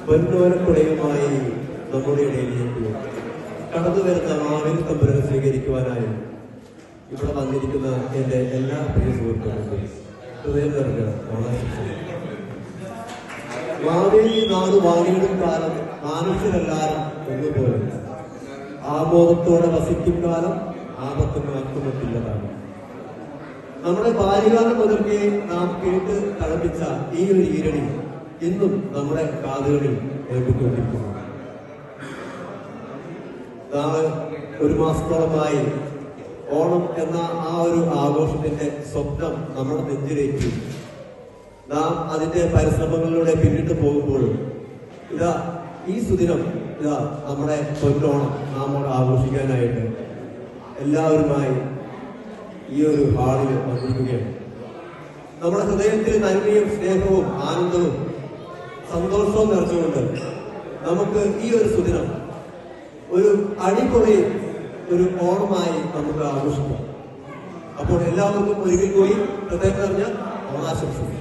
പൊന്നോരക്കുടയുമായി നമ്മുടെ ഇടയിലേക്ക് കടന്നു വരുന്ന മാവേലി തമ്പുരാനെ സ്വീകരിക്കുവാനായി ഇവിടെ വന്നിരിക്കുന്ന എന്റെ എല്ലാ പ്രിയ സുഹൃത്തുക്കൾക്കും ഹൃദയം നിറഞ്ഞ മാവേലി നാട് വാങ്ങിയിടും കാലം മനുഷ്യരെല്ലാരും ഒന്നുപോലെ ആമോദത്തോടെ വസിക്കും കാലം ആപത്തിന് ആക്കുമത്തില്ലതാണ്. നമ്മുടെ ബാല്യകാലം മുതൽക്കേ നാം കേട്ട് തളപ്പിച്ച ഈ ഒരു ഈരടി ഇന്നും നമ്മുടെ കാതുകളിൽ കേട്ടുകൊണ്ടിരിക്കുന്നു. നാളെ ഒരു മാസത്തോളമായി ഓണം എന്ന ആ ഒരു ആഘോഷത്തിന്റെ സ്വപ്നം നമ്മുടെ നെഞ്ചിലേക്ക് നാം അതിന്റെ പരിശ്രമങ്ങളിലൂടെ പിന്നിട്ട് പോകുമ്പോഴും ഇതാ ഈ സുദിനം ഇതാ നമ്മുടെ പൊന്നോണം നാം ആഘോഷിക്കാനായിട്ട് എല്ലാവരുമായി ഈ ഒരു ഹാളിൽ വന്നിരിക്കുകയാണ്. നമ്മുടെ ഹൃദയത്തിൽ നന്മയും സ്നേഹവും ആനന്ദവും സന്തോഷവും നിറച്ചുകൊണ്ട് നമുക്ക് ഈ ഒരു സുദിനം ഒരു അടിപൊളി ഒരു ഓണമായി നമുക്ക് ആഘോഷിക്കാം. അപ്പോൾ എല്ലാവർക്കും ഒരിക്കൽ കൂടി ഹൃദയം നിറഞ്ഞ ഓണാശംസകൾ.